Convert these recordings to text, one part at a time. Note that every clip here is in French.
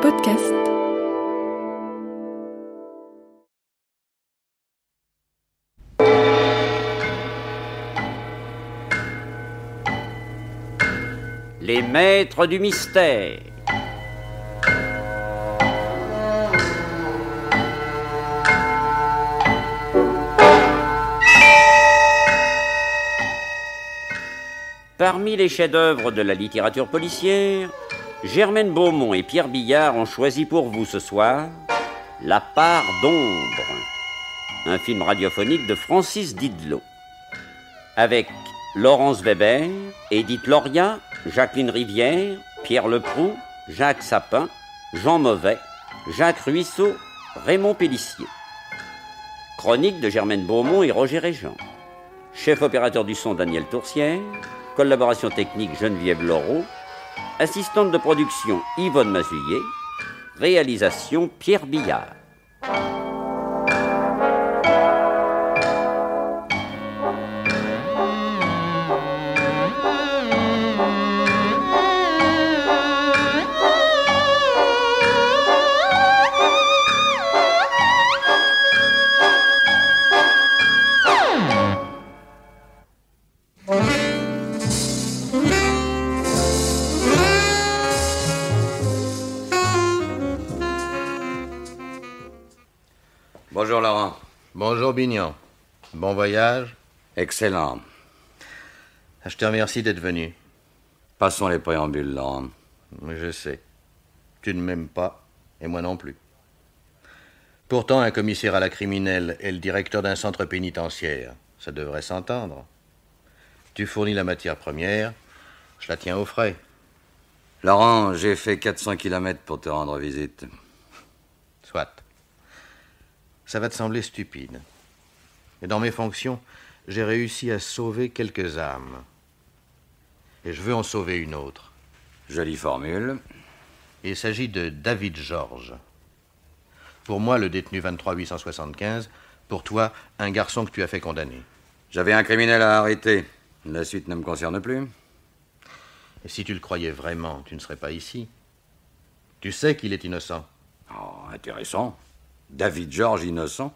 Podcast. Les maîtres du mystère. Parmi les chefs-d'œuvre de la littérature policière, Germaine Beaumont et Pierre Billard ont choisi pour vous ce soir La part d'ombre, un film radiophonique de Francis Didlot, avec Laurence Weber, Édith Loria, Jacqueline Rivière, Pierre Leproux, Jacques Sapin, Jean Mauvais, Jacques Ruisseau, Raymond Pélissier. Chronique de Germaine Beaumont et Roger Régent. Chef opérateur du son Daniel Toursière. Collaboration technique Geneviève Laureau. Assistante de production Yvonne Mazuillet. Réalisation Pierre Billard. Bonjour Laurent. Bonjour Bignon. Bon voyage. Excellent. Je te remercie d'être venu. Passons les préambules, Laurent. Je sais. Tu ne m'aimes pas, et moi non plus. Pourtant, un commissaire à la criminelle est le directeur d'un centre pénitentiaire. Ça devrait s'entendre. Tu fournis la matière première, je la tiens au frais. Laurent, j'ai fait 400 kilomètres pour te rendre visite. Soit. Ça va te sembler stupide. Mais dans mes fonctions, j'ai réussi à sauver quelques âmes. Et je veux en sauver une autre. Jolie formule. Il s'agit de David Georges. Pour moi, le détenu 23-875. Pour toi, un garçon que tu as fait condamner. J'avais un criminel à arrêter. La suite ne me concerne plus. Et si tu le croyais vraiment, tu ne serais pas ici. Tu sais qu'il est innocent. Oh, intéressant. David Georges innocent.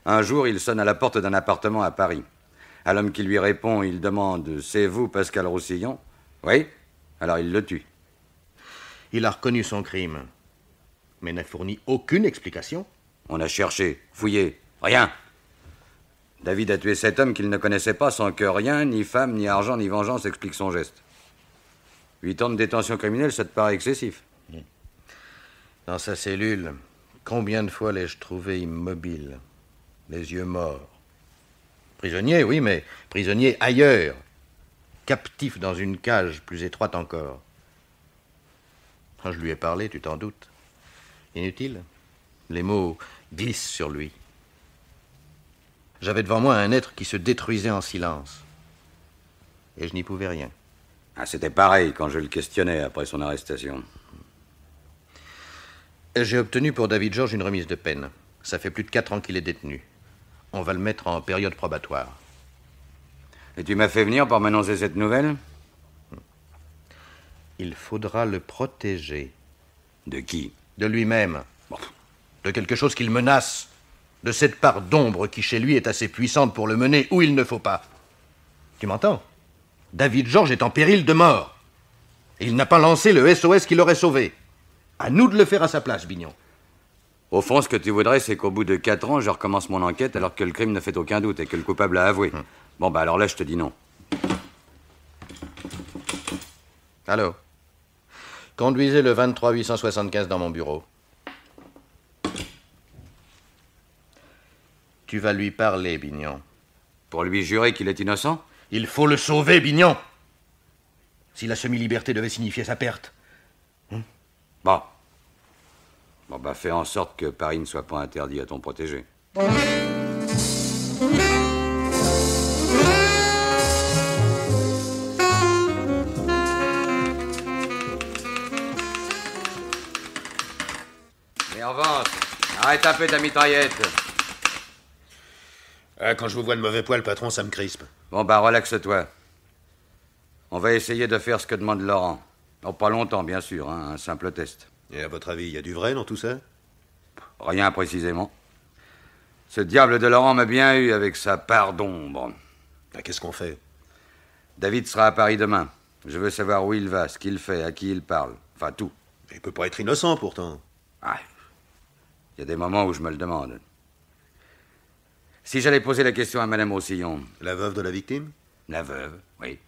Un jour, il sonne à la porte d'un appartement à Paris. À l'homme qui lui répond, il demande « C'est vous, Pascal Roussillon ?» « Oui. » Alors il le tue. Il a reconnu son crime, mais n'a fourni aucune explication. On a cherché, fouillé, rien. David a tué cet homme qu'il ne connaissait pas sans que rien, ni femme, ni argent, ni vengeance explique son geste. 8 ans de détention criminelle, ça te paraît excessif? Dans sa cellule, combien de fois l'ai-je trouvé immobile, les yeux morts? Prisonnier, oui, mais prisonnier ailleurs, captif dans une cage plus étroite encore. Je lui ai parlé, tu t'en doutes. Inutile. Les mots glissent sur lui. J'avais devant moi un être qui se détruisait en silence. Et je n'y pouvais rien. Ah, c'était pareil quand je le questionnais après son arrestation. J'ai obtenu pour David Georges une remise de peine. Ça fait plus de 4 ans qu'il est détenu. On va le mettre en période probatoire. Et tu m'as fait venir pour m'annoncer cette nouvelle? Il faudra le protéger. De qui? De lui-même. Bon. De quelque chose qu'il menace. De cette part d'ombre qui, chez lui, est assez puissante pour le mener où il ne faut pas. Tu m'entends? David Georges est en péril de mort. Et il n'a pas lancé le SOS qui l'aurait sauvé. À nous de le faire à sa place, Bignon. Au fond, ce que tu voudrais, c'est qu'au bout de 4 ans, je recommence mon enquête alors que le crime ne fait aucun doute et que le coupable a avoué. Bon, alors là, je te dis non. Allô? Conduisez le 23-875 dans mon bureau. Tu vas lui parler, Bignon. Pour lui jurer qu'il est innocent? Il faut le sauver, Bignon. Si la semi-liberté devait signifier sa perte. Bon, fais en sorte que Paris ne soit pas interdit à ton protégé. Et en vente, arrête un peu ta mitraillette. Quand je vous vois de mauvais poil, patron, ça me crispe. Bon, relaxe-toi. On va essayer de faire ce que demande Laurent. Oh, pas longtemps, bien sûr, hein, un simple test. Et à votre avis, il y a du vrai dans tout ça? Rien précisément. Ce diable de Laurent m'a bien eu avec sa part d'ombre. Ben, qu'est-ce qu'on fait? David sera à Paris demain. Je veux savoir où il va, ce qu'il fait, à qui il parle. Enfin, tout. Il peut pas être innocent, pourtant. Ah, il y a des moments où je me le demande. Si j'allais poser la question à Madame Roussillon... La veuve de la victime? La veuve, oui.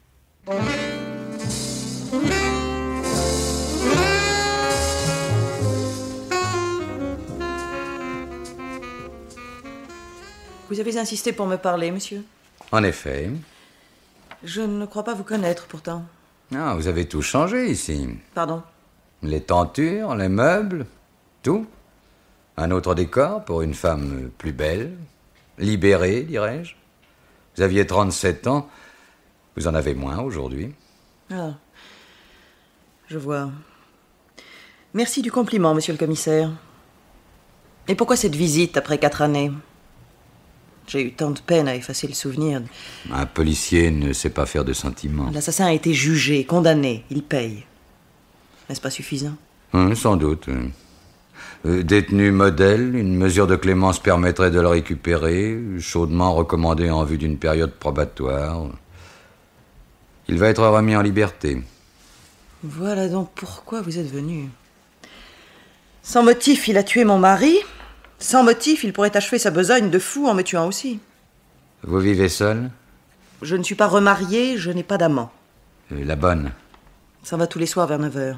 Vous avez insisté pour me parler, monsieur? En effet. Je ne crois pas vous connaître, pourtant. Ah, vous avez tout changé ici. Pardon? Les tentures, les meubles, tout. Un autre décor pour une femme plus belle, libérée, dirais-je. Vous aviez 37 ans, vous en avez moins aujourd'hui. Ah, je vois. Merci du compliment, monsieur le commissaire. Et pourquoi cette visite après 4 années? J'ai eu tant de peine à effacer le souvenir. Un policier ne sait pas faire de sentiments. L'assassin a été jugé, condamné, il paye. N'est-ce pas suffisant? Sans doute. Détenu modèle, une mesure de clémence permettrait de le récupérer, chaudement recommandé en vue d'une période probatoire. Il va être remis en liberté. Voilà donc pourquoi vous êtes venu. Sans motif, il a tué mon mari. Sans motif, il pourrait achever sa besogne de fou en me tuant aussi. Vous vivez seul? Je ne suis pas remariée, je n'ai pas d'amant. La bonne. Ça va tous les soirs vers 9h.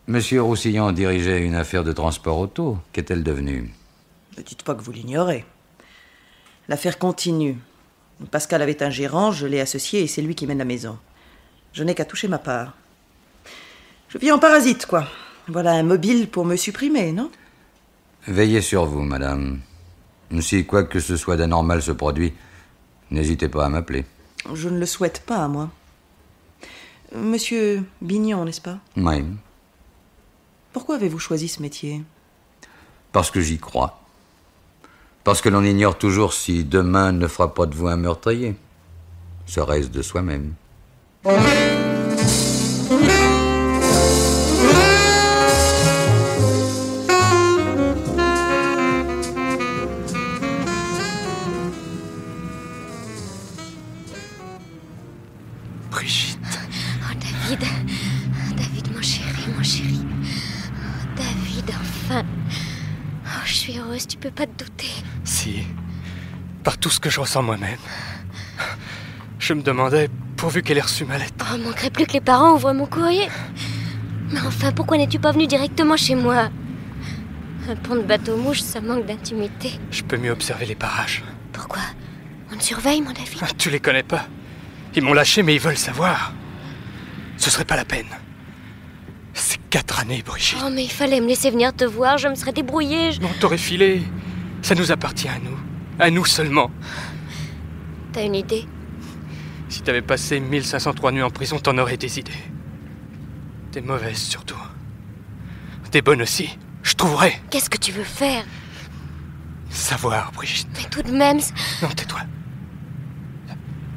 Monsieur Roussillon dirigeait une affaire de transport auto. Qu'est-elle devenue? Ne dites pas que vous l'ignorez. L'affaire continue. Pascal avait un gérant, je l'ai associé et c'est lui qui mène la maison. Je n'ai qu'à toucher ma part. Je vis en parasite, quoi. Voilà un mobile pour me supprimer, non? Veillez sur vous, madame. Si quoi que ce soit d'anormal se produit, n'hésitez pas à m'appeler. Je ne le souhaite pas, moi. Monsieur Bignon, n'est-ce pas? Oui. Pourquoi avez-vous choisi ce métier? Parce que j'y crois. Parce que l'on ignore toujours si demain ne fera pas de vous un meurtrier. Serait-ce de soi-même? Brigitte. Oh, David. David, mon chéri, mon chéri. Oh, David, enfin. Oh, je suis heureuse, tu peux pas te douter. Si. Par tout ce que je ressens moi-même. Je me demandais, pourvu qu'elle ait reçu ma lettre. Oh, manquerait plus que les parents ouvrent mon courrier. Mais enfin, pourquoi n'es-tu pas venu directement chez moi? Un pont de bateau-mouche, ça manque d'intimité. Je peux mieux observer les parages. Pourquoi? On te surveille, mon David? Tu les connais pas. Ils m'ont lâché, mais ils veulent savoir. Ce serait pas la peine. C'est 4 années, Brigitte. Oh, mais il fallait me laisser venir te voir, je me serais débrouillée. Non, t'aurais filé. Ça nous appartient à nous. À nous seulement. T'as une idée? Si t'avais passé 1503 nuits en prison, t'en aurais des idées. Des mauvaises, surtout. Des bonnes aussi. Je trouverai. Qu'est-ce que tu veux faire? Savoir, Brigitte. Mais tout de même... Non, tais-toi.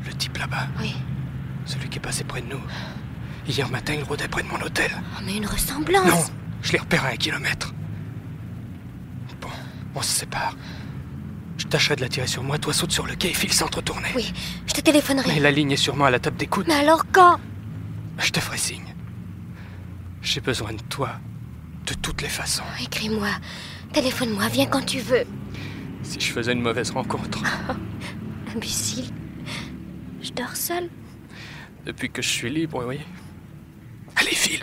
Le type là-bas. Oui. Celui qui est passé près de nous. Hier matin, il rôdait près de mon hôtel. Oh, mais une ressemblance. Non, je l'ai repéré à 1 kilomètre. Bon, on se sépare. Je tâcherai de l'attirer sur moi, toi saute sur le quai et file sans te retourner. Oui, je te téléphonerai. Mais la ligne est sûrement à la table d'écoute. Mais alors quand? Je te ferai signe. J'ai besoin de toi, de toutes les façons. Écris-moi, téléphone-moi, viens quand tu veux. Si je faisais une mauvaise rencontre. Imbécile. Je dors seule. Depuis que je suis libre, oui. Allez, file.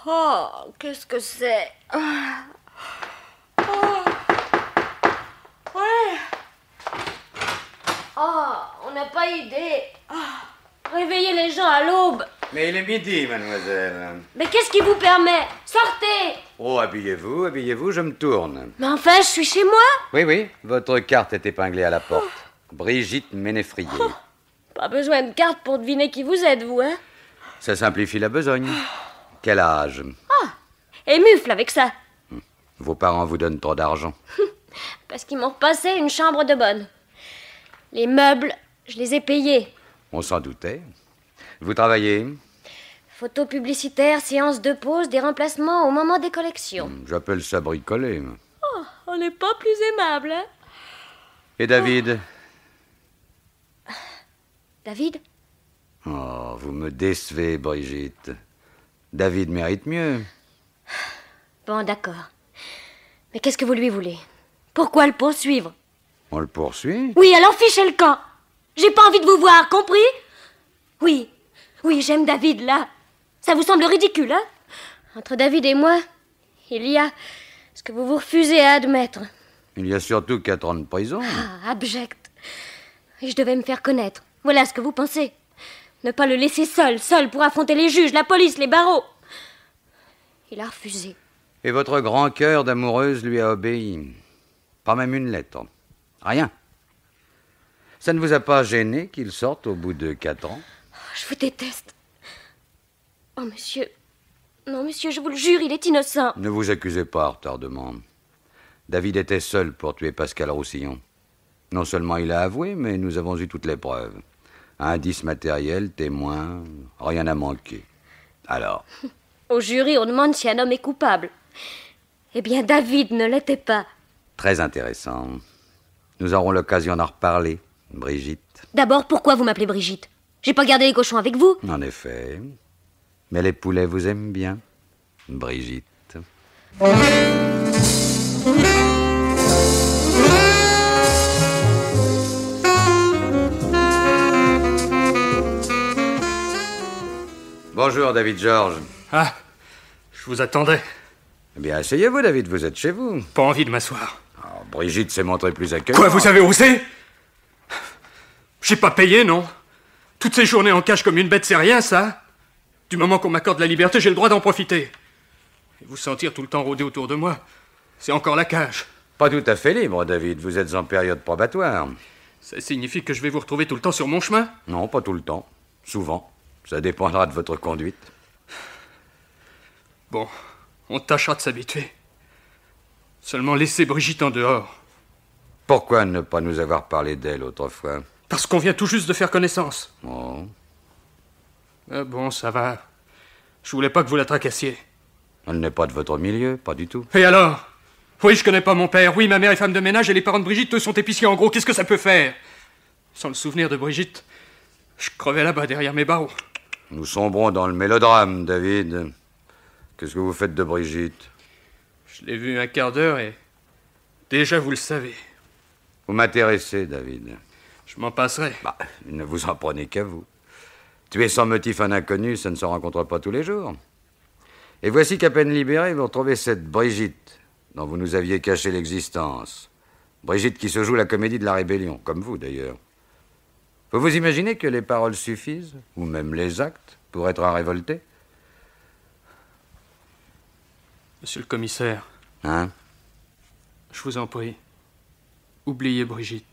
Oh, qu'est-ce que c'est? Oh, on n'a pas idée. Réveillez les gens à l'aube. Mais il est midi, mademoiselle. Mais qu'est-ce qui vous permet? Sortez! Oh, habillez-vous, je me tourne. Mais enfin, je suis chez moi. Oui, votre carte est épinglée à la porte. Brigitte Ménéfrier. Pas besoin de carte pour deviner qui vous êtes, vous, hein? Ça simplifie la besogne. Quel âge? Et mufle avec ça. Vos parents vous donnent trop d'argent. Parce qu'ils m'ont repassé une chambre de bonne. Les meubles, je les ai payés. On s'en doutait. Vous travaillez? Photos publicitaires, séances de pause, des remplacements au moment des collections. J'appelle ça bricoler. Oh, on n'est pas plus aimable, hein? Et David? David? Oh, vous me décevez, Brigitte. David mérite mieux. Bon, d'accord. Mais qu'est-ce que vous lui voulez? Pourquoi le poursuivre? On le poursuit? Oui, alors fichez le camp. J'ai pas envie de vous voir, compris? Oui, j'aime David, là. Ça vous semble ridicule, hein? Entre David et moi, il y a ce que vous vous refusez à admettre. Il y a surtout 4 ans de prison. Ah, abject. Et je devais me faire connaître. Voilà ce que vous pensez. Ne pas le laisser seul pour affronter les juges, la police, les barreaux. Il a refusé. Et votre grand cœur d'amoureuse lui a obéi. Pas même une lettre. Rien. Ça ne vous a pas gêné qu'il sorte au bout de 4 ans? Je vous déteste. Oh, monsieur. Non, monsieur, je vous le jure, il est innocent. Ne vous accusez pas, retardement. David était seul pour tuer Pascal Roussillon. Non seulement il a avoué, mais nous avons eu toutes les preuves. Indices matériels, témoins, rien n'a manqué. Alors? Au jury, on demande si un homme est coupable. Eh bien, David ne l'était pas. Très intéressant. Nous aurons l'occasion d'en reparler, Brigitte. D'abord, pourquoi vous m'appelez Brigitte? J'ai pas gardé les cochons avec vous. En effet. Mais les poulets vous aiment bien, Brigitte. Bonjour, David George. Ah, je vous attendais. Eh bien, asseyez-vous, David, vous êtes chez vous. Pas envie de m'asseoir. Oh, Brigitte s'est montrée plus accueillante. Quoi, vous avez osé? J'ai pas payé, non? Toutes ces journées en cage comme une bête, c'est rien, ça? Du moment qu'on m'accorde la liberté, j'ai le droit d'en profiter. Et vous sentir tout le temps rôder autour de moi, c'est encore la cage. Pas tout à fait libre, David. Vous êtes en période probatoire. Ça signifie que je vais vous retrouver tout le temps sur mon chemin? Non, pas tout le temps. Souvent. Ça dépendra de votre conduite. Bon, on tâchera de s'habituer. Seulement laissez Brigitte en dehors. Pourquoi ne pas nous avoir parlé d'elle autrefois? Parce qu'on vient tout juste de faire connaissance. Oh. Ah bon, ça va. Je voulais pas que vous la tracassiez. Elle n'est pas de votre milieu, pas du tout. Et alors? Oui, je connais pas mon père. Oui, ma mère est femme de ménage et les parents de Brigitte, eux, sont épiciers. En gros, qu'est-ce que ça peut faire? Sans le souvenir de Brigitte, je crevais là-bas derrière mes barreaux. Nous sombrons dans le mélodrame, David. Qu'est-ce que vous faites de Brigitte? Je l'ai vue un quart d'heure et... Déjà, vous le savez. Vous m'intéressez, David. Je m'en passerai. Bah, ne vous en prenez qu'à vous. Tuer sans motif un inconnu, ça ne se rencontre pas tous les jours. Et voici qu'à peine libéré, vous retrouvez cette Brigitte, dont vous nous aviez caché l'existence. Brigitte qui se joue la comédie de la rébellion, comme vous d'ailleurs. Vous vous imaginez que les paroles suffisent, ou même les actes, pour être un révolté? Monsieur le commissaire. Hein? Je vous en prie. Oubliez Brigitte.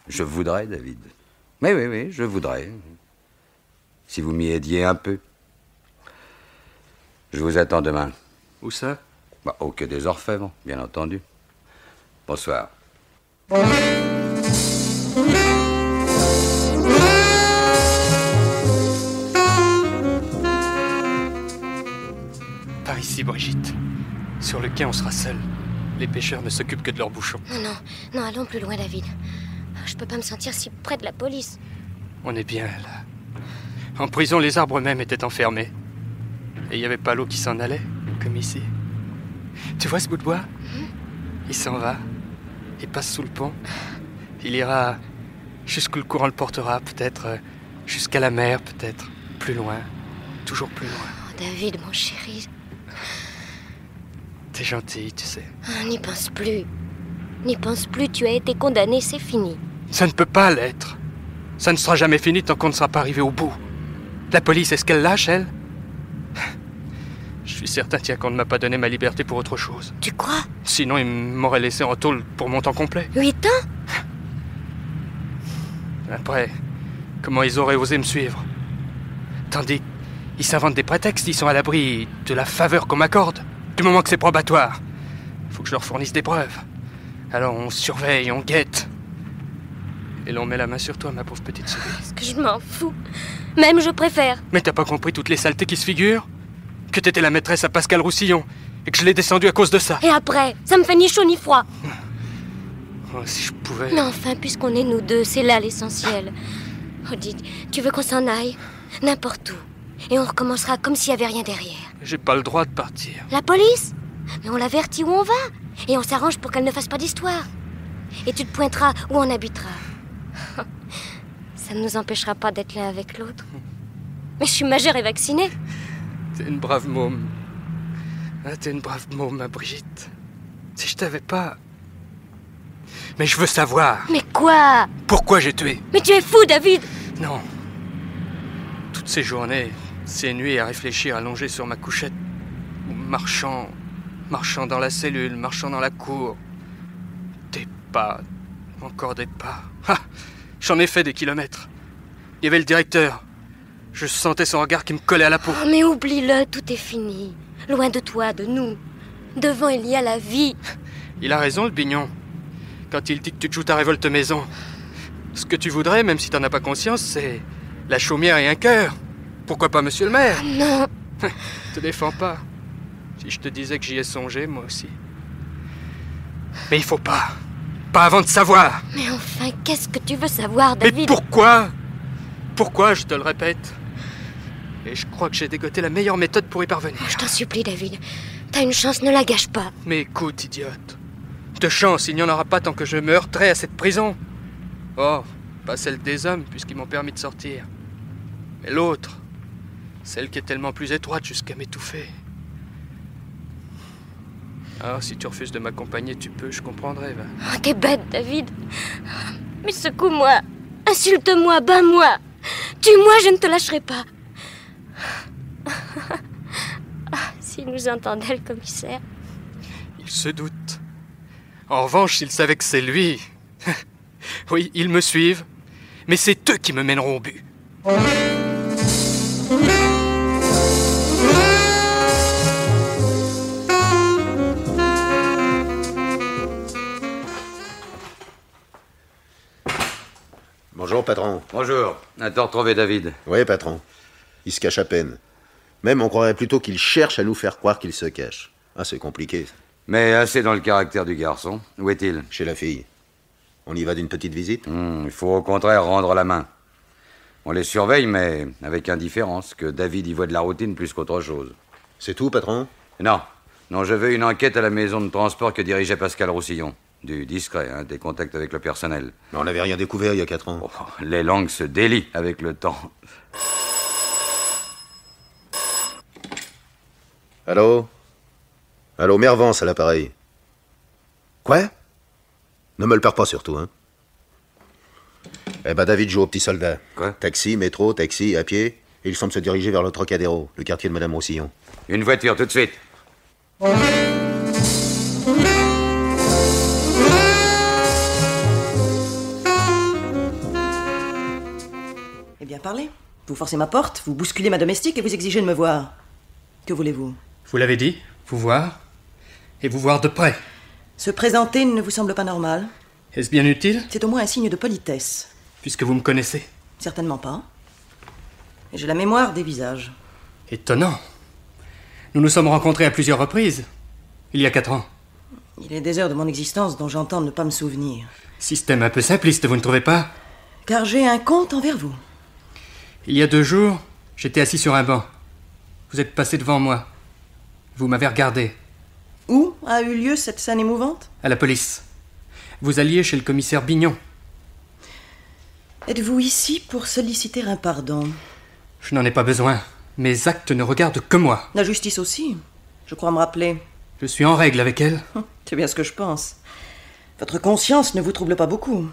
Je voudrais, David. Oui, je voudrais. Si vous m'y aidiez un peu. Je vous attends demain. Où ça? Au Quai des Orfèvres, bien entendu. Bonsoir. Par ici, Brigitte. Sur le quai, on sera seuls. Les pêcheurs ne s'occupent que de leurs bouchons. Non, allons plus loin, David. Je peux pas me sentir si près de la police. On est bien, là. En prison, les arbres même étaient enfermés. Et il n'y avait pas l'eau qui s'en allait, comme ici. Tu vois ce bout de bois? Il s'en va. Il passe sous le pont. Il ira jusqu'où le courant le portera, peut-être jusqu'à la mer, peut-être. Plus loin. Toujours plus loin. Oh, David, mon chéri. T'es gentil, tu sais. N'y pense plus. N'y pense plus, tu as été condamné, c'est fini. Ça ne peut pas l'être. Ça ne sera jamais fini tant qu'on ne sera pas arrivé au bout. La police, est-ce qu'elle lâche, elle? Je suis certain, tiens, qu'on ne m'a pas donné ma liberté pour autre chose. Tu crois? Sinon, ils m'auraient laissé en tôle pour mon temps complet. 8 ans? Après, comment ils auraient osé me suivre? Tandis qu'ils s'inventent des prétextes, ils sont à l'abri de la faveur qu'on m'accorde, du moment que c'est probatoire. que je leur fournisse des preuves. Alors on surveille, on guette. Et l'on met la main sur toi, ma pauvre petite souris. Est-ce que je m'en fous? Même je préfère. Mais t'as pas compris toutes les saletés qui se figurent? Que t'étais la maîtresse à Pascal Roussillon et que je l'ai descendu à cause de ça. Et après, ça me fait ni chaud ni froid. Oh, si je pouvais... Mais enfin, puisqu'on est nous deux, c'est là l'essentiel. Oh, dites, tu veux qu'on s'en aille? N'importe où. Et on recommencera comme s'il n'y avait rien derrière. J'ai pas le droit de partir. La police? Mais on l'avertit où on va. Et on s'arrange pour qu'elle ne fasse pas d'histoire. Et tu te pointeras où on habitera. Ça ne nous empêchera pas d'être l'un avec l'autre. Mais je suis majeure et vaccinée. T'es une brave môme. Ah, t'es une brave môme, ma Brigitte. Si je t'avais pas... Mais je veux savoir. Mais quoi? Pourquoi j'ai tué? Mais tu es fou, David! Non. Toutes ces journées, ces nuits à réfléchir allongé sur ma couchette, ou marchant dans la cellule, marchant dans la cour. Des pas, encore des pas. Ah, j'en ai fait des kilomètres. Il y avait le directeur. Je sentais son regard qui me collait à la peau. Oh, mais oublie-le, tout est fini. Loin de toi, de nous. Devant, il y a la vie. Il a raison, le bignon. Quand il dit que tu te joues ta révolte maison. Ce que tu voudrais, même si t'en as pas conscience, c'est la chaumière et un cœur. Pourquoi pas monsieur le maire? Non. Te défends pas. Si je te disais que j'y ai songé, moi aussi. Mais il faut pas. Pas avant de savoir. Mais enfin, qu'est-ce que tu veux savoir, David? Mais pourquoi? Pourquoi, je te le répète? Et je crois que j'ai dégoté la meilleure méthode pour y parvenir. Je t'en supplie, David. T'as une chance, ne la gâche pas. Mais écoute, idiote. De chance, il n'y en aura pas tant que je me heurterai à cette prison. Oh, pas celle des hommes, puisqu'ils m'ont permis de sortir. Mais l'autre, celle qui est tellement plus étroite jusqu'à m'étouffer. Alors, si tu refuses de m'accompagner, tu peux, je comprendrai, va. Oh, t'es bête, David. Mais secoue-moi. Insulte-moi, bats-moi. Tue-moi, je ne te lâcherai pas. S'il nous entendait, le commissaire. Il se doute. En revanche, s'il savait que c'est lui... Oui, ils me suivent, mais c'est eux qui me mèneront au but. Bonjour, patron. Bonjour. A-t-on retrouvé David? Oui, patron. Il se cache à peine. Même, on croirait plutôt qu'il cherche à nous faire croire qu'il se cache. Ah, c'est compliqué. Mais assez dans le caractère du garçon. Où est-il? Chez la fille. On y va d'une petite visite? Il faut au contraire rendre la main. On les surveille, mais avec indifférence, que David y voit de la routine plus qu'autre chose. C'est tout, patron? Non, je veux une enquête à la maison de transport que dirigeait Pascal Roussillon. Du discret, des contacts avec le personnel. Mais on n'avait rien découvert il y a 4 ans. Oh, les langues se délient avec le temps. Allô? Allô, Mervance à l'appareil. Quoi? Ne me le perds pas surtout, hein. Eh ben, David joue au petit soldat. Quoi? Taxi, métro, taxi, à pied. Et il semble se diriger vers le Trocadéro, le quartier de Madame Roussillon. Une voiture, tout de suite. Eh bien, parlez. Vous forcez ma porte, vous bousculez ma domestique et vous exigez de me voir. Que voulez-vous? Vous l'avez dit, vous voir, et vous voir de près. Se présenter ne vous semble pas normal? Est-ce bien utile? C'est au moins un signe de politesse. Puisque vous me connaissez. Certainement pas. Et j'ai la mémoire des visages. Étonnant. Nous nous sommes rencontrés à plusieurs reprises, il y a 4 ans. Il est des heures de mon existence dont j'entends ne pas me souvenir. Système un peu simpliste, vous ne trouvez pas? Car j'ai un compte envers vous. Il y a 2 jours, j'étais assis sur un banc. Vous êtes passé devant moi. Vous m'avez regardé. Où a eu lieu cette scène émouvante? À la police. Vous alliez chez le commissaire Bignon. Êtes-vous ici pour solliciter un pardon? Je n'en ai pas besoin. Mes actes ne regardent que moi. La justice aussi, je crois me rappeler. Je suis en règle avec elle. C'est bien ce que je pense. Votre conscience ne vous trouble pas beaucoup.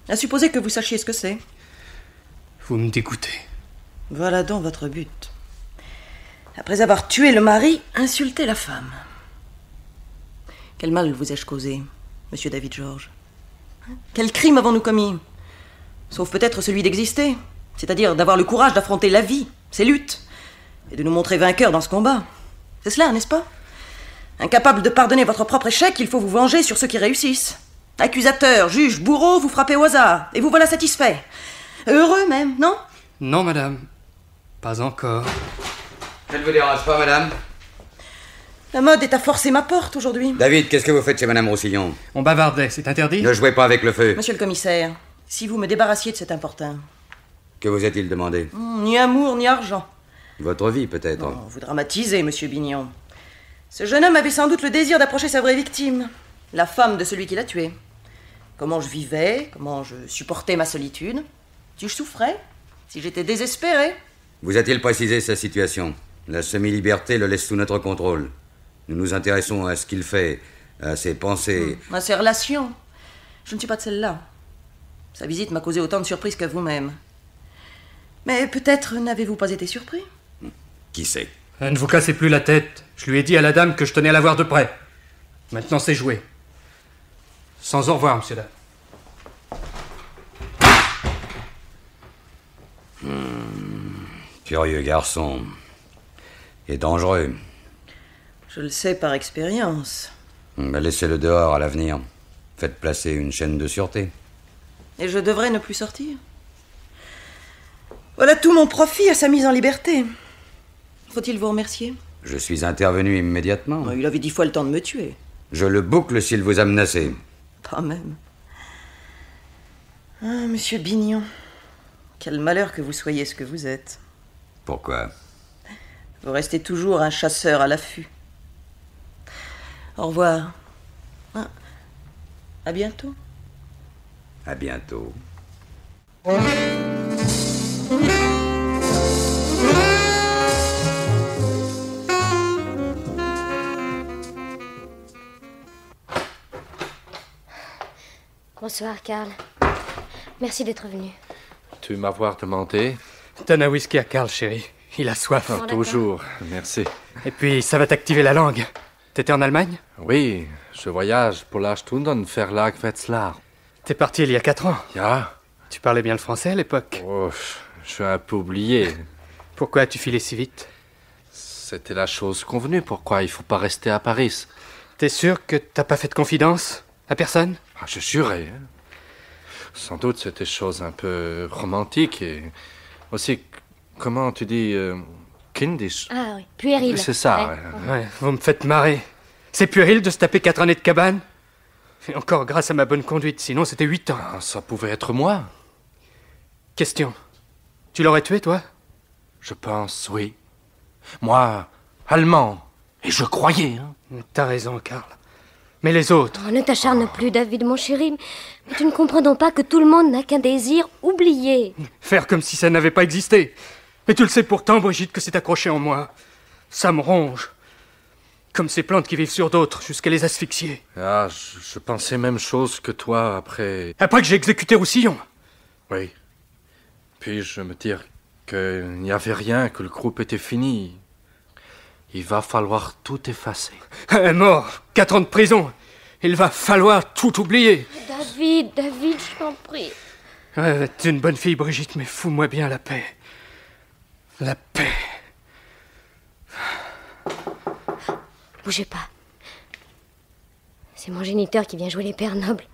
À supposer que vous sachiez ce que c'est. Vous me dégoûtez. Voilà donc votre but. Après avoir tué le mari, insulter la femme. Quel mal vous ai-je causé, monsieur David Georges? Quel crime avons-nous commis? Sauf peut-être celui d'exister, c'est-à-dire d'avoir le courage d'affronter la vie, ses luttes, et de nous montrer vainqueurs dans ce combat. C'est cela, n'est-ce pas? Incapable de pardonner votre propre échec, il faut vous venger sur ceux qui réussissent. Accusateur, juge, bourreau, vous frappez au hasard, et vous voilà satisfait. Heureux même, non? Non, madame. Pas encore. Je ne vous dérange pas, madame? La mode est à forcer ma porte aujourd'hui. David, qu'est-ce que vous faites chez madame Roussillon? On bavardait, c'est interdit? Ne jouez pas avec le feu. Monsieur le commissaire, si vous me débarrassiez de cet importun. Que vous a-t-il demandé? Ni amour, ni argent. Votre vie, peut-être. Oh, vous dramatisez, monsieur Bignon. Ce jeune homme avait sans doute le désir d'approcher sa vraie victime, la femme de celui qui l'a tué. Comment je vivais, comment je supportais ma solitude. Si je souffrais, si j'étais désespéré. Vous a-t-il précisé sa situation? La semi-liberté le laisse sous notre contrôle. Nous nous intéressons à ce qu'il fait, à ses pensées. À ses relations. Je ne suis pas de celle-là. Sa visite m'a causé autant de surprises que vous-même. Mais peut-être n'avez-vous pas été surpris? Qui sait? Ne vous cassez plus la tête. Je lui ai dit à la dame que je tenais à la voir de près. Maintenant, c'est joué. Sans au revoir, monsieur dame. Curieux garçon. Et dangereux. Je le sais par expérience. Laissez-le dehors à l'avenir. Faites placer une chaîne de sûreté. Et je devrais ne plus sortir? Voilà tout mon profit à sa mise en liberté. Faut-il vous remercier? Je suis intervenu immédiatement. Il avait 10 fois le temps de me tuer. Je le boucle s'il vous a menacé. Pas même. Ah, monsieur Bignon. Quel malheur que vous soyez ce que vous êtes. Pourquoi? Vous restez toujours un chasseur à l'affût. Au revoir. Ah, à bientôt. À bientôt. Bonsoir, Karl. Merci d'être venu. Tu m'avoir demandé? Donne un whisky à Karl, chérie. Il a soif. Bon, Toujours, merci. Et puis, ça va t'activer la langue. T'étais en Allemagne? Oui, je voyage pour la Stunden Verlag Wetzlar. T'es parti il y a 4 ans. Ja, Tu parlais bien le français à l'époque. oh, je suis un peu oublié. Pourquoi as-tu filé si vite? C'était la chose convenue, pourquoi il faut pas rester à Paris? T'es sûr que t'as pas fait de confidence? À personne? Ah, je jurais. Hein. Sans doute c'était chose un peu romantique et aussi, comment tu dis, kindisch. Ah oui, puéril. C'est ça. Ouais. ouais. Ouais, vous me faites marrer. C'est puéril de se taper 4 années de cabane? Et encore grâce à ma bonne conduite, sinon c'était 8 ans. Ah, ça pouvait être moi. Question. Tu l'aurais tué, toi? Je pense, oui. Moi, allemand. Et je croyais. Hein. T'as raison, Karl. Mais les autres? Oh, ne t'acharne plus, David, mon chéri. Mais tu ne comprends donc pas que tout le monde n'a qu'un désir oublié. Faire comme si ça n'avait pas existé. Mais tu le sais pourtant, Brigitte, que c'est accroché en moi. Ça me ronge. Comme ces plantes qui vivent sur d'autres, jusqu'à les asphyxier. Ah, je pensais même chose que toi après... Après que j'ai exécuté Roussillon. Oui. Puis je me dis qu'il n'y avait rien, que le groupe était fini. Il va falloir tout effacer. Un mort, 4 ans de prison. Il va falloir tout oublier. David, je t'en prie. Ouais, t'es une bonne fille, Brigitte, mais fous-moi bien la paix. La paix. Bougez pas. C'est mon géniteur qui vient jouer les pères nobles.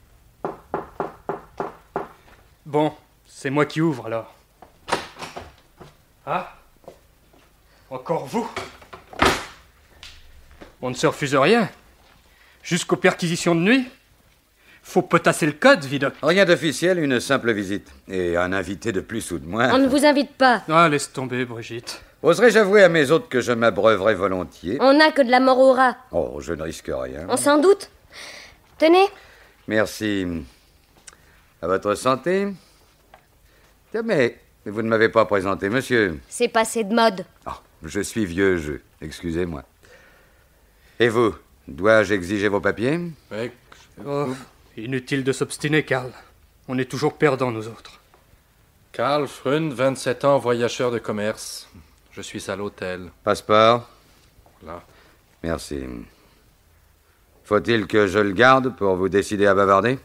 Bon, c'est moi qui ouvre alors. Ah? Encore vous? On ne se refuse rien. Jusqu'aux perquisitions de nuit. Faut potasser le code, Vidocq. Rien d'officiel, une simple visite. Et un invité de plus ou de moins. On ne vous invite pas. Ah, laisse tomber, Brigitte. Oserais-je avouer à mes hôtes que je m'abreuverais volontiers? On n'a que de la mort au rat. Oh, je ne risque rien. On s'en doute. Tenez. Merci. À votre santé. Tiens, mais vous ne m'avez pas présenté, monsieur. C'est passé de mode. Oh, je suis vieux jeu, excusez-moi. Et vous, dois-je exiger vos papiers? Oui. Oh, inutile de s'obstiner, Karl. On est toujours perdants, nous autres. Karl Freund, 27 ans, voyageur de commerce. Je suis à l'hôtel. Passeport? Là. Merci. Faut-il que je le garde pour vous décider à bavarder?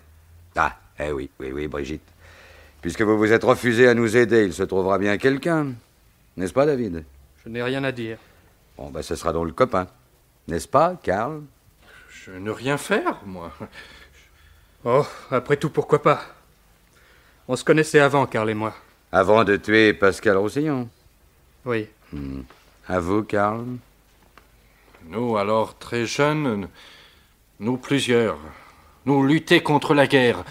Ah, oui, Brigitte. Puisque vous vous êtes refusé à nous aider, il se trouvera bien quelqu'un. N'est-ce pas, David? Je n'ai rien à dire. Bon, ce sera donc le copain. N'est-ce pas, Karl? Je ne rien faire, moi. Oh, après tout, pourquoi pas? On se connaissait avant, Karl et moi. Avant de tuer Pascal Roussillon? Oui. À vous, Karl? Nous, alors, très jeunes, nous plusieurs, nous lutter contre la guerre.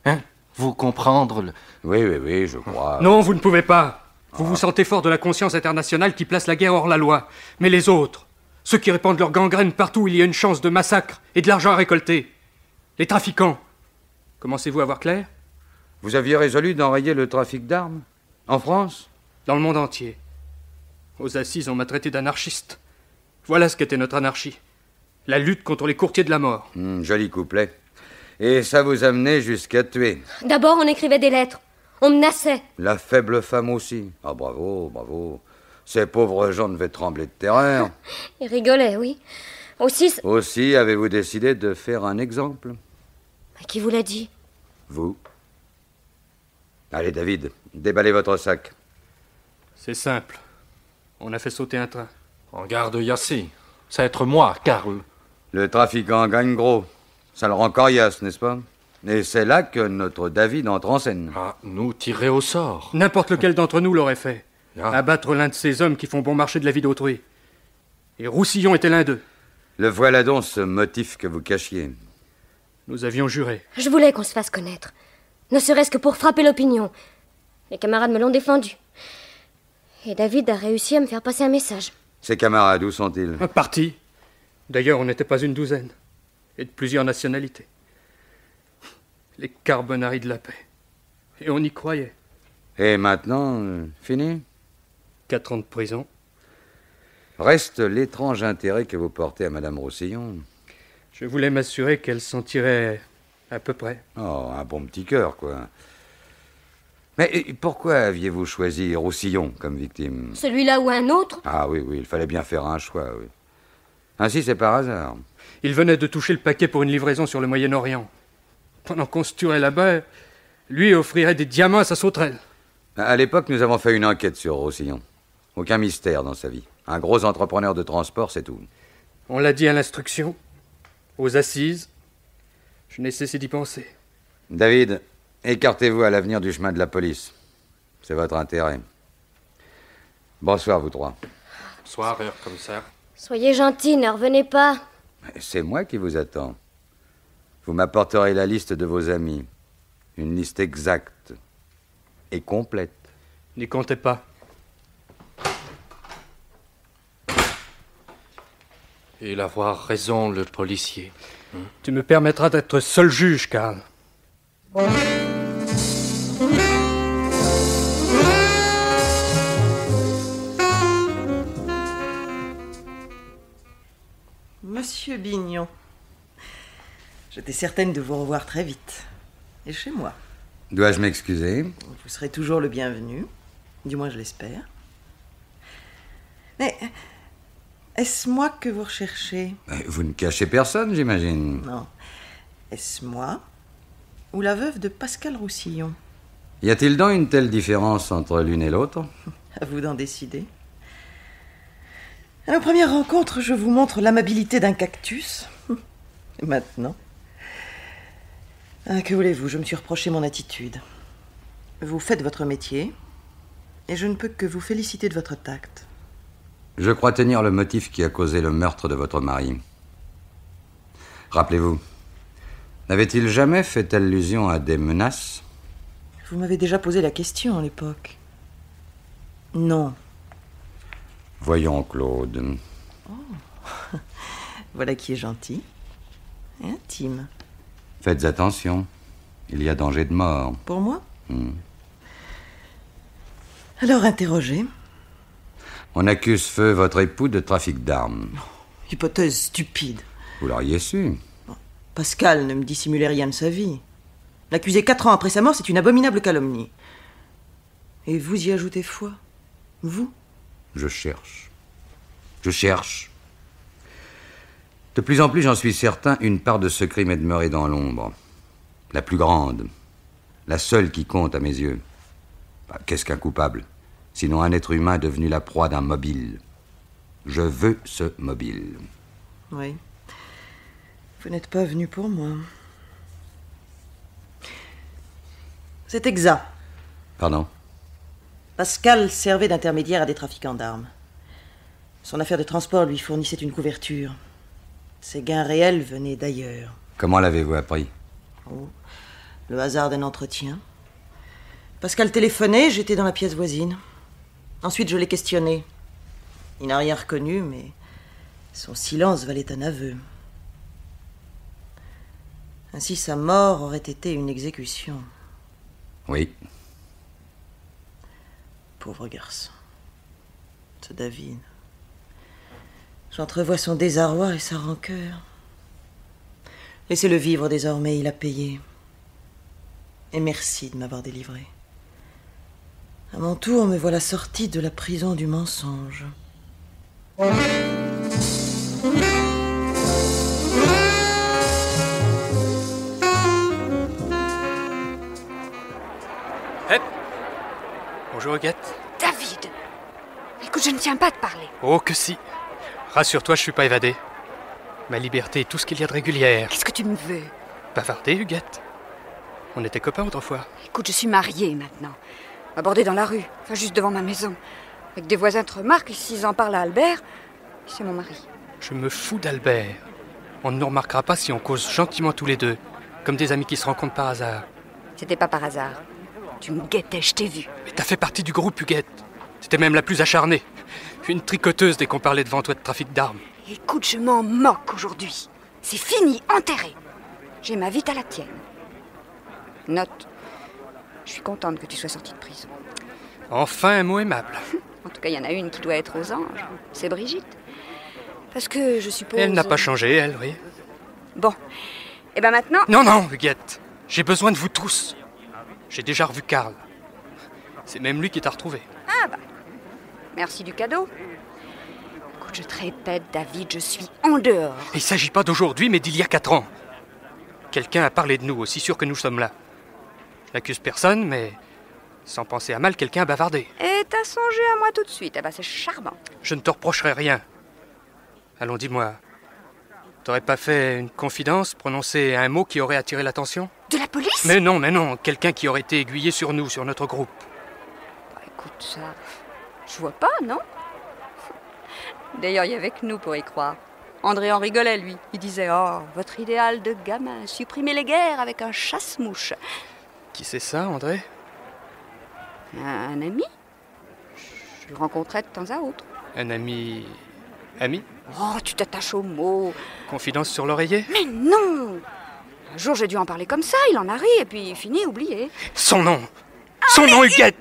Hein? Vous comprendre? Oui, je crois. Non, vous ne pouvez pas. Vous vous sentez fort de la conscience internationale qui place la guerre hors la loi. Mais les autres, ceux qui répandent leur gangrène partout où il y a une chance de massacre et de l'argent à récolter. Les trafiquants. Commencez-vous à voir clair? Vous aviez résolu d'enrayer le trafic d'armes? En France? Dans le monde entier. Aux assises, on m'a traité d'anarchiste. Voilà ce qu'était notre anarchie. La lutte contre les courtiers de la mort. Joli couplet. Et ça vous amenait jusqu'à tuer? D'abord, on écrivait des lettres. On menaçait. La faible femme aussi. Ah, bravo, bravo. Ces pauvres gens devaient trembler de terreur. Ils rigolaient, oui. Aussi... Aussi, avez-vous décidé de faire un exemple? Qui vous l'a dit? Vous. Allez, David, déballez votre sac. C'est simple. On a fait sauter un train. En garde, Yassi. C'est être moi, Karl. Le trafiquant gagne gros. Ça le rend coriace, n'est-ce pas? Et c'est là que notre David entre en scène. Ah, nous tirer au sort. N'importe lequel d'entre nous l'aurait fait. Ah. Abattre l'un de ces hommes qui font bon marché de la vie d'autrui. Et Roussillon était l'un d'eux. Le voilà donc, ce motif que vous cachiez. Nous avions juré. Je voulais qu'on se fasse connaître. Ne serait-ce que pour frapper l'opinion. Les camarades me l'ont défendu. Et David a réussi à me faire passer un message. Ses camarades, où sont-ils? Partis. D'ailleurs, on n'était pas une douzaine. Et de plusieurs nationalités. Les carbonaries de la paix. Et on y croyait. Et maintenant, fini? 4 ans de prison. Reste l'étrange intérêt que vous portez à Madame Roussillon. Je voulais m'assurer qu'elle s'en tirait à peu près. Oh, un bon petit cœur, quoi. Mais pourquoi aviez-vous choisi Roussillon comme victime? Celui-là ou un autre? Ah oui, il fallait bien faire un choix, oui. Ainsi, c'est par hasard. Il venait de toucher le paquet pour une livraison sur le Moyen-Orient. Pendant qu'on se tuerait là-bas, lui offrirait des diamants à sa sauterelle. À l'époque, nous avons fait une enquête sur Roussillon. Aucun mystère dans sa vie. Un gros entrepreneur de transport, c'est tout. On l'a dit à l'instruction, aux assises. Je n'ai cessé d'y penser. David, écartez-vous à l'avenir du chemin de la police. C'est votre intérêt. Bonsoir, vous trois. Bonsoir, Herr Commissaire. Soyez gentils, ne revenez pas. C'est moi qui vous attends. Vous m'apporterez la liste de vos amis. Une liste exacte et complète. N'y comptez pas. Il avoir raison, le policier. Tu me permettras d'être seul juge, Karl. Monsieur Bignon, j'étais certaine de vous revoir très vite. Et chez moi. Dois-je m'excuser? Vous serez toujours le bienvenu. Du moins, je l'espère. Mais est-ce moi que vous recherchez? Vous ne cachez personne, j'imagine. Non. Est-ce moi ou la veuve de Pascal Roussillon? Y a-t-il donc une telle différence entre l'une et l'autre? À vous d'en décider. À nos premières rencontres, je vous montre l'amabilité d'un cactus. Et maintenant... que voulez-vous, je me suis reproché mon attitude. Vous faites votre métier, et je ne peux que vous féliciter de votre tact. Je crois tenir le motif qui a causé le meurtre de votre mari. Rappelez-vous, n'avait-il jamais fait allusion à des menaces? Vous m'avez déjà posé la question à l'époque. Non. Voyons, Claude. Oh. Voilà qui est gentil. Et intime. Faites attention. Il y a danger de mort. Pour moi? Alors, interrogez. On accuse feu votre époux de trafic d'armes. Hypothèse stupide. Vous l'auriez su. Pascal ne me dissimulait rien de sa vie. L'accuser 4 ans après sa mort, c'est une abominable calomnie. Et vous y ajoutez foi? Vous? Je cherche. Je cherche. De plus en plus, j'en suis certain, une part de ce crime est demeurée dans l'ombre. La plus grande. La seule qui compte à mes yeux. Qu'est-ce qu'un coupable? Sinon un être humain devenu la proie d'un mobile. Je veux ce mobile. Oui. Vous n'êtes pas venu pour moi. C'est exact. Pardon? Pascal servait d'intermédiaire à des trafiquants d'armes. Son affaire de transport lui fournissait une couverture. Ses gains réels venaient d'ailleurs. Comment l'avez-vous appris? Oh, le hasard d'un entretien. Pascal téléphonait, j'étais dans la pièce voisine. Ensuite, je l'ai questionné. Il n'a rien reconnu, mais son silence valait un aveu. Ainsi, sa mort aurait été une exécution. Oui. Pauvre garçon. Ce David. J'entrevois son désarroi et sa rancœur. Laissez-le vivre désormais, il a payé. Et merci de m'avoir délivré. À mon tour, me voilà sortie de la prison du mensonge. Hep. Bonjour, Huguette. David! Écoute, je ne tiens pas de parler. Oh, que si. Rassure-toi, je suis pas évadé. Ma liberté est tout ce qu'il y a de régulière. Qu'est-ce que tu me veux? Bavarder, Huguette. On était copains autrefois. Écoute, je suis mariée maintenant. Abordée dans la rue, enfin juste devant ma maison. Avec des voisins te remarquent, et s'ils en parlent à Albert, c'est mon mari. Je me fous d'Albert. On ne nous remarquera pas si on cause gentiment tous les deux, comme des amis qui se rencontrent par hasard. C'était pas par hasard. Tu me guettais, je t'ai vu. Mais t'as fait partie du groupe, Huguette. C'était même la plus acharnée. Une tricoteuse dès qu'on parlait devant toi de trafic d'armes. Écoute, je m'en moque aujourd'hui. C'est fini, enterré. J'ai ma vie à la tienne. Note, je suis contente que tu sois sortie de prison. Enfin un mot aimable. En tout cas, il y en a une qui doit être aux anges. C'est Brigitte. Parce que je suppose... Elle n'a pas changé, elle, oui. Bon. Et ben maintenant... Non, Huguette. J'ai besoin de vous tous. J'ai déjà revu Karl. C'est même lui qui t'a retrouvé. Ah bah, merci du cadeau. Écoute, je te répète, David, je suis en dehors. Il ne s'agit pas d'aujourd'hui, mais d'il y a 4 ans. Quelqu'un a parlé de nous, aussi sûr que nous sommes là. Je n'accuse personne, mais sans penser à mal, quelqu'un a bavardé. Et t'as songé à moi tout de suite. Ah bah, c'est charmant. Je ne te reprocherai rien. Allons, dis-moi. T'aurais pas fait une confidence, prononcé un mot qui aurait attiré l'attention? De la police? Mais non, quelqu'un qui aurait été aiguillé sur nous, sur notre groupe. Bah, écoute, ça... Je vois pas, non? D'ailleurs, il y avait que nous pour y croire. André en rigolait, lui. Il disait, oh, votre idéal de gamin, supprimer les guerres avec un chasse-mouche. Qui c'est ça, André? Un ami? Je le rencontrais de temps à autre. Un ami... Ami? Oh, tu t'attaches aux mots. Confidence sur l'oreiller? Mais non! Un jour, j'ai dû en parler comme ça, il en a ri, et puis fini, oublié. Son nom! Son nom, Huguette!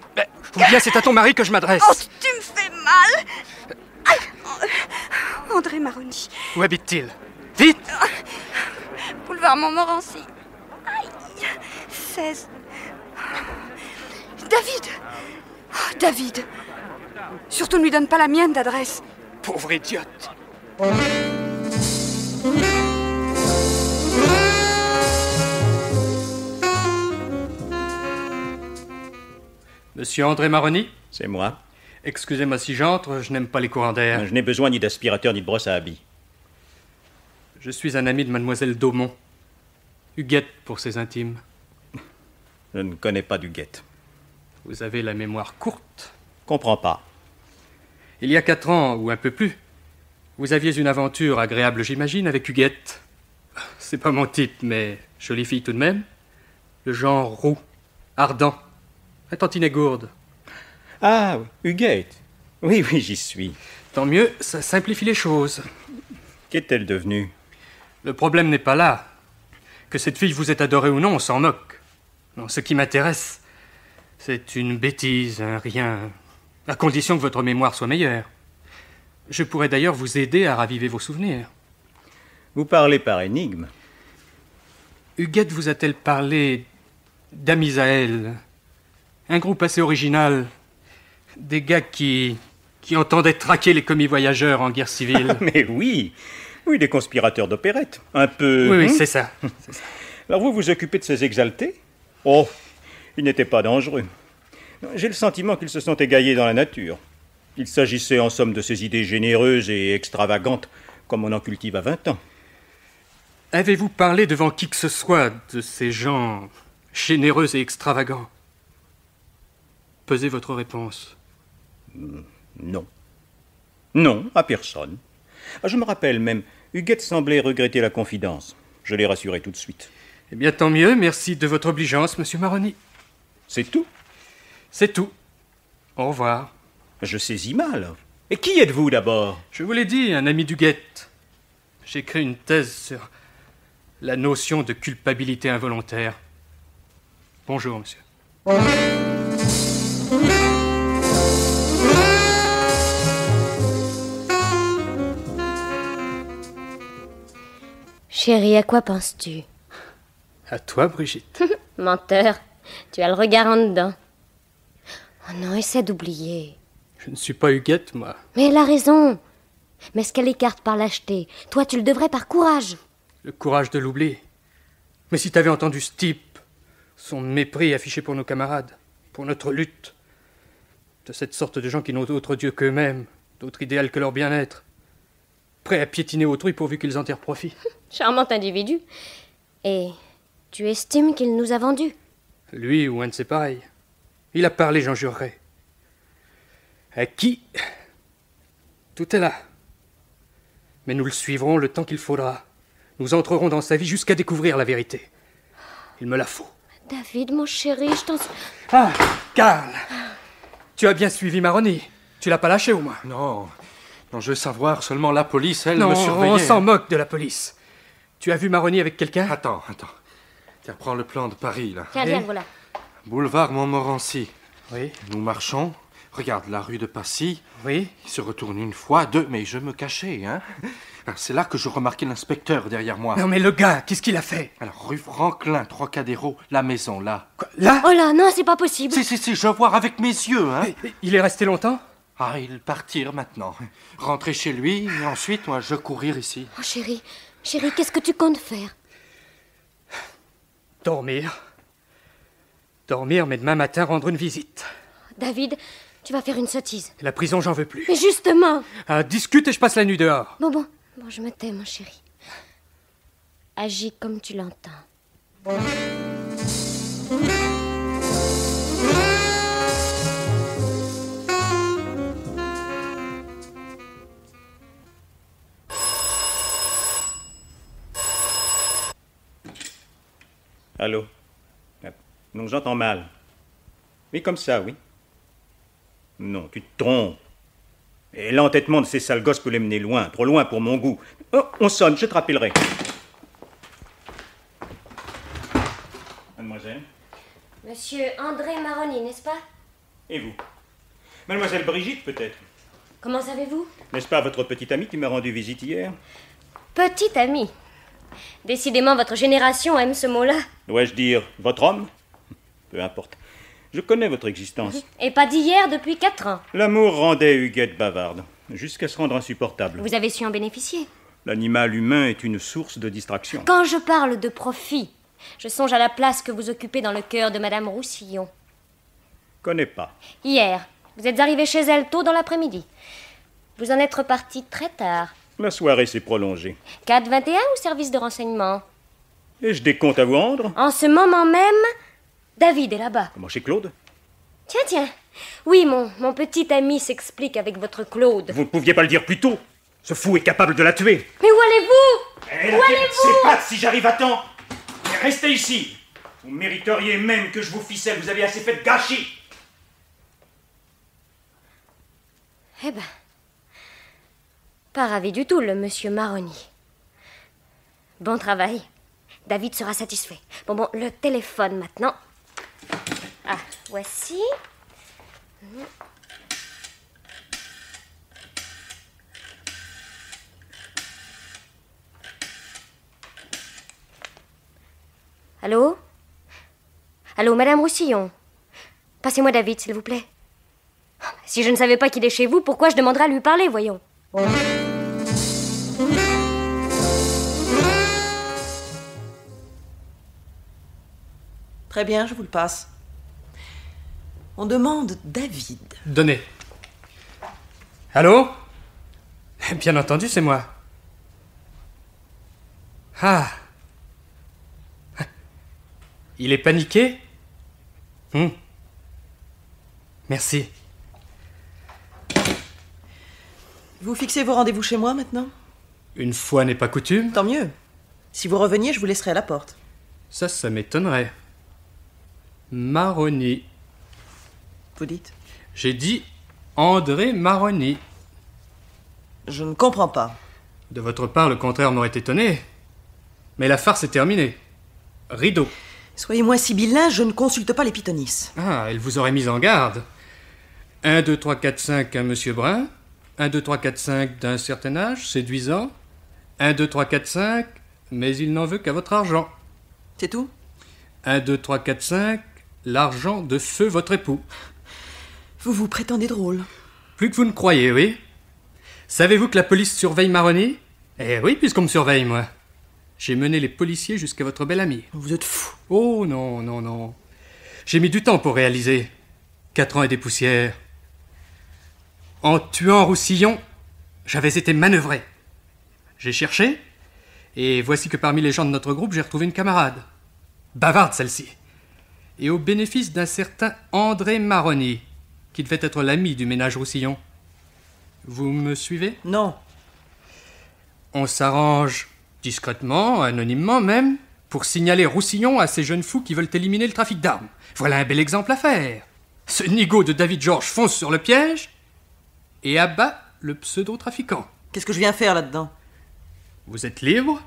Ou bien c'est à ton mari que je m'adresse. Oh, tu me fais mal! André Maroni. Où habite-t-il? Vite! Boulevard Montmorency. Aïe! 16. David! Oh, David! Surtout ne lui donne pas la mienne d'adresse. Pauvre idiote! Monsieur André Maroni? C'est moi. Excusez-moi si j'entre, je n'aime pas les courants d'air. Je n'ai besoin ni d'aspirateur ni de brosse à habits. Je suis un ami de mademoiselle Daumont. Huguette pour ses intimes. Je ne connais pas d'Huguette. Vous avez la mémoire courte. Comprends pas. Il y a 4 ans, ou un peu plus, vous aviez une aventure agréable, j'imagine, avec Huguette. C'est pas mon type, mais jolie fille tout de même. Le genre roux, ardent, un tantinet gourde. Ah, Huguette. Oui, j'y suis. Tant mieux, ça simplifie les choses. Qu'est-elle devenue? Le problème n'est pas là. Que cette fille vous ait adoré ou non, on s'en moque. Non, ce qui m'intéresse, c'est une bêtise, un rien, à condition que votre mémoire soit meilleure. Je pourrais d'ailleurs vous aider à raviver vos souvenirs. Vous parlez par énigme. Huguette vous a-t-elle parlé d'Amisaël? Un groupe assez original. Des gars qui entendaient traquer les commis voyageurs en guerre civile. Mais oui, des conspirateurs d'opérette. Un peu... Oui, c'est ça. Alors vous vous occupez de ces exaltés? Oh, ils n'étaient pas dangereux. J'ai le sentiment qu'ils se sont égaillés dans la nature. Il s'agissait en somme de ces idées généreuses et extravagantes comme on en cultive à 20 ans. Avez-vous parlé devant qui que ce soit de ces gens généreux et extravagants? Pesez votre réponse. Non. Non, à personne. Je me rappelle même, Huguette semblait regretter la confidence. Je l'ai rassuré tout de suite. Eh bien, tant mieux. Merci de votre obligeance, monsieur Maroni. C'est tout? C'est tout. Au revoir. Je saisis mal. Et qui êtes-vous d'abord? Je vous l'ai dit, un ami d'Huguette. J'ai écrit une thèse sur la notion de culpabilité involontaire. Bonjour, monsieur. Chérie, à quoi penses-tu? À toi, Brigitte. Menteur, tu as le regard en dedans. Oh non, essaie d'oublier. Je ne suis pas Huguette, moi. Mais elle a raison. Mais ce qu'elle écarte par lâcheté, toi tu le devrais par courage. Le courage de l'oubli. Mais si t'avais entendu ce type, son mépris affiché pour nos camarades, pour notre lutte, de cette sorte de gens qui n'ont d'autre Dieu qu'eux-mêmes, d'autre idéal que leur bien-être, prêts à piétiner autrui pourvu qu'ils en tirent profit. Charmant individu. Et tu estimes qu'il nous a vendus? Lui ou un de ses pareils. Il a parlé, j'en jurerai. À qui? Tout est là. Mais nous le suivrons le temps qu'il faudra. Nous entrerons dans sa vie jusqu'à découvrir la vérité. Il me la faut. David, mon chéri, je t'en... Ah, Karl! Tu as bien suivi Maroni. Tu l'as pas lâché, au moins. Non, je veux savoir, seulement la police, elle non, me surveillait. On s'en moque de la police. Tu as vu Maroni avec quelqu'un? Attends. Tiens, prends le plan de Paris, là. Tiens, voilà. Boulevard Montmorency. Oui. Nous marchons. Regarde la rue de Passy. Oui. Il se retourne une fois, deux, mais je me cachais, hein. C'est là que je remarquai l'inspecteur derrière moi. Non, mais le gars, qu'est-ce qu'il a fait? Alors, rue Franklin, Trocadéro, la maison, là. Quoi, là? Oh là, non, c'est pas possible. Si, je vois avec mes yeux, hein. Il est resté longtemps? Ah, ils partirent maintenant. Rentrer chez lui, et ensuite, moi, je courir ici. Oh, chérie, qu'est-ce que tu comptes faire? Dormir, mais demain matin, rendre une visite. David, tu vas faire une sottise. La prison, j'en veux plus. Mais justement. Discute et je passe la nuit dehors. Bon, je me tais, mon chéri. Agis comme tu l'entends. Allô? Non, j'entends mal. Oui, comme ça, oui. Non, tu te trompes. Et l'entêtement de ces sales gosses peut les mener loin, trop loin pour mon goût. Oh, on sonne, je te rappellerai. Mademoiselle? Monsieur André Maroni, n'est-ce pas? Et vous? Mademoiselle Brigitte, peut-être? Comment savez-vous? N'est-ce pas votre petite amie qui m'a rendu visite hier? Petite amie. Décidément, votre génération aime ce mot-là. Dois-je dire votre homme? Peu importe. Je connais votre existence. Et pas d'hier, depuis 4 ans. L'amour rendait Huguette bavarde, jusqu'à se rendre insupportable. Vous avez su en bénéficier. L'animal humain est une source de distraction. Quand je parle de profit, je songe à la place que vous occupez dans le cœur de Madame Roussillon. Connais pas. Hier, vous êtes arrivé chez elle tôt dans l'après-midi. Vous en êtes reparti très tard. La soirée s'est prolongée. 4-21 ou service de renseignement? Ai-je des comptes à vous rendre? En ce moment même, David est là-bas. Comment, chez Claude? Tiens. Oui, mon petit ami s'explique avec votre Claude. Vous ne pouviez pas le dire plus tôt. Ce fou est capable de la tuer. Mais où allez-vous? Où allez-vous? C'est pas si j'arrive à temps. Mais restez ici. Vous mériteriez même que je vous ficelle. Vous avez assez fait de gâchis. Eh ben, pas ravi du tout, le monsieur Maroni. Bon travail. David sera satisfait. Bon, le téléphone maintenant. Ah, voici. Allô? Allô, Madame Roussillon. Passez-moi David, s'il vous plaît. Si je ne savais pas qu'il est chez vous, pourquoi je demanderais à lui parler, voyons. Très bien, je vous le passe. On demande David. Donnez. Allô? Bien entendu, c'est moi. Ah. Il est paniqué? Merci. Vous fixez vos rendez-vous chez moi maintenant? Une fois n'est pas coutume. Tant mieux. Si vous reveniez, je vous laisserai à la porte. Ça m'étonnerait. Maroni. Vous dites? J'ai dit André Maroni. Je ne comprends pas. De votre part, le contraire m'aurait étonné. Mais la farce est terminée. Rideau. Soyez moins sibyllin, je ne consulte pas les pythonisses. Ah, elle vous aurait mis en garde. 1, 2, 3, 4, 5, un monsieur brun. 1, 2, 3, 4, 5 d'un certain âge, séduisant. 1, 2, 3, 4, 5, mais il n'en veut qu'à votre argent. C'est tout? 1, 2, 3, 4, 5, l'argent de feu votre époux. Vous vous prétendez drôle. Plus que vous ne croyez, oui. Savez-vous que la police surveille Maroni? Eh oui, puisqu'on me surveille, moi. J'ai mené les policiers jusqu'à votre belle amie. Vous êtes fou. Oh, non. J'ai mis du temps pour réaliser. 4 ans et des poussières. En tuant Roussillon, j'avais été manœuvré. J'ai cherché, et voici que parmi les gens de notre groupe, j'ai retrouvé une camarade. Bavarde, celle-ci. Et au bénéfice d'un certain André Maroni, qui devait être l'ami du ménage Roussillon. Vous me suivez? Non. On s'arrange discrètement, anonymement même, pour signaler Roussillon à ces jeunes fous qui veulent éliminer le trafic d'armes. Voilà un bel exemple à faire. Ce nigaud de David George fonce sur le piège et abat le pseudo-trafiquant. Qu'est-ce que je viens faire là-dedans? Vous êtes libre,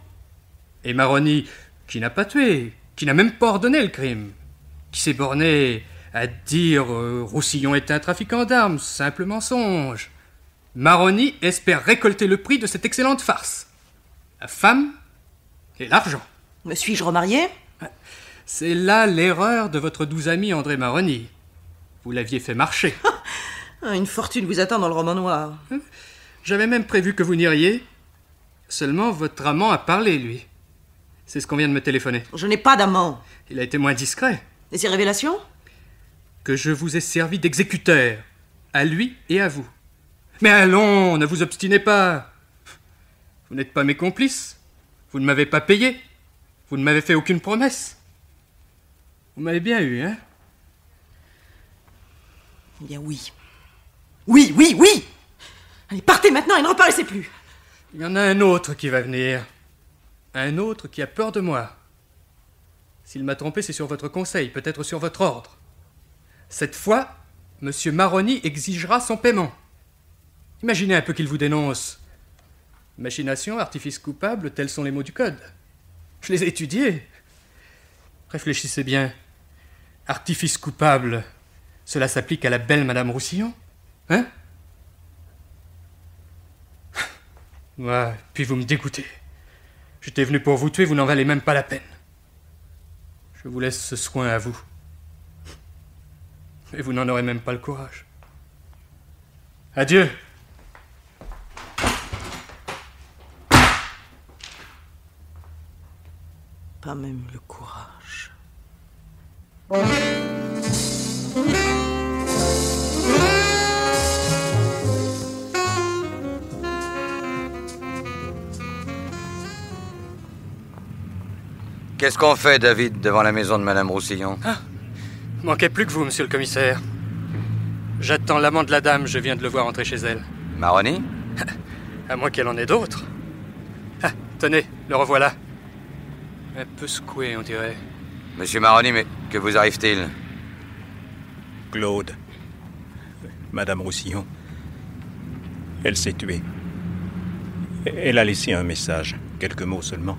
et Maroni, qui n'a pas tué, qui n'a même pas ordonné le crime, qui s'est borné à dire Roussillon était un trafiquant d'armes, simple mensonge. Maroni espère récolter le prix de cette excellente farce. La femme et l'argent. Me suis-je remarié? C'est là l'erreur de votre doux ami André Maroni. Vous l'aviez fait marcher. Une fortune vous attend dans le roman noir. J'avais même prévu que vous n'iriez. Seulement, votre amant a parlé, lui. C'est ce qu'on vient de me téléphoner. Je n'ai pas d'amant. Il a été moins discret. Et ces révélations? Que je vous ai servi d'exécuteur, à lui et à vous. Mais allons, ne vous obstinez pas. Vous n'êtes pas mes complices. Vous ne m'avez pas payé. Vous ne m'avez fait aucune promesse. Vous m'avez bien eu, hein? Eh bien oui. Oui! Allez, partez maintenant et ne reparaissez plus. Il y en a un autre qui va venir. Un autre qui a peur de moi. S'il m'a trompé, c'est sur votre conseil, peut-être sur votre ordre. Cette fois, Monsieur Maroni exigera son paiement. Imaginez un peu qu'il vous dénonce. Machination, artifice coupable, tels sont les mots du code. Je les ai étudiés. Réfléchissez bien. Artifice coupable, cela s'applique à la belle Madame Roussillon? Hein? Ouais, puis vous me dégoûtez. J'étais venu pour vous tuer, vous n'en valez même pas la peine. Je vous laisse ce soin à vous. Et vous n'en aurez même pas le courage. Adieu. Pas même le courage. Qu'est-ce qu'on fait, David, devant la maison de Madame Roussillon? Manquait plus que vous, monsieur le commissaire. J'attends l'amant de la dame, je viens de le voir entrer chez elle. Maroni? À moins qu'elle en ait d'autres. Ah, tenez, le revoilà. Un peu secoué, on dirait. Monsieur Maroni, mais que vous arrive-t-il? Claude. Madame Roussillon. Elle s'est tuée. Elle a laissé un message. Quelques mots seulement.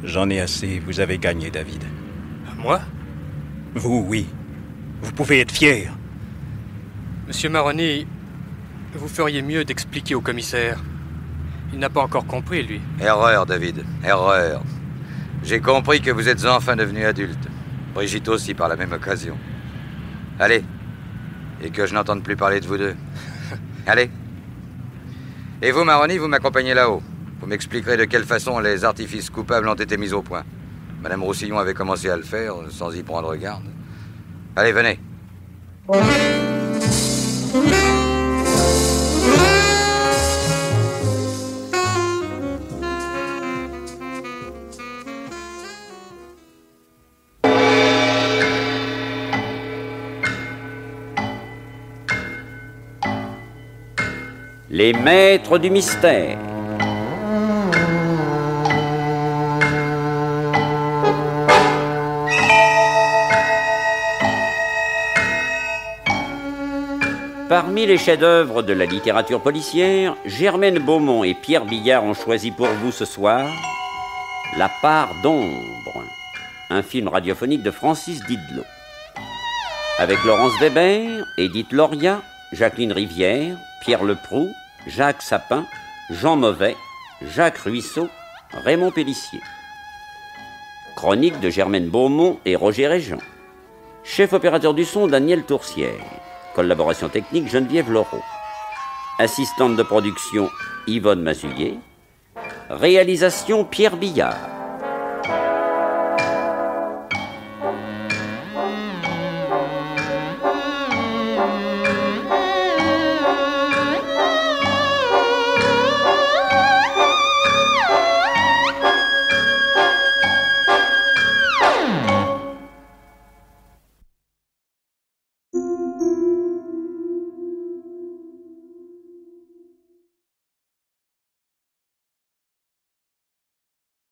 J'en ai assez. Vous avez gagné, David. Moi? Vous, oui. Vous pouvez être fier. Monsieur Maroni, vous feriez mieux d'expliquer au commissaire. Il n'a pas encore compris, lui. Erreur, David. Erreur. J'ai compris que vous êtes enfin devenu adulte. Brigitte aussi, par la même occasion. Allez. Et que je n'entende plus parler de vous deux. Allez. Et vous, Maroni, vous m'accompagnez là-haut. Vous m'expliquerez de quelle façon les artifices coupables ont été mis au point. Madame Roussillon avait commencé à le faire, sans y prendre garde. Allez, venez. Les maîtres du mystère. Parmi les chefs-d'œuvre de la littérature policière, Germaine Beaumont et Pierre Billard ont choisi pour vous ce soir La part d'ombre, un film radiophonique de Francis Didlot. Avec Laurence Weber, Édith Loria, Jacqueline Rivière, Pierre Leproux, Jacques Sapin, Jean Mauvais, Jacques Ruisseau, Raymond Pélissier. Chronique de Germaine Beaumont et Roger Régent. Chef opérateur du son, Daniel Toursière. Collaboration technique, Geneviève Laureau. Assistante de production, Yvonne Mazulier. Réalisation, Pierre Billard.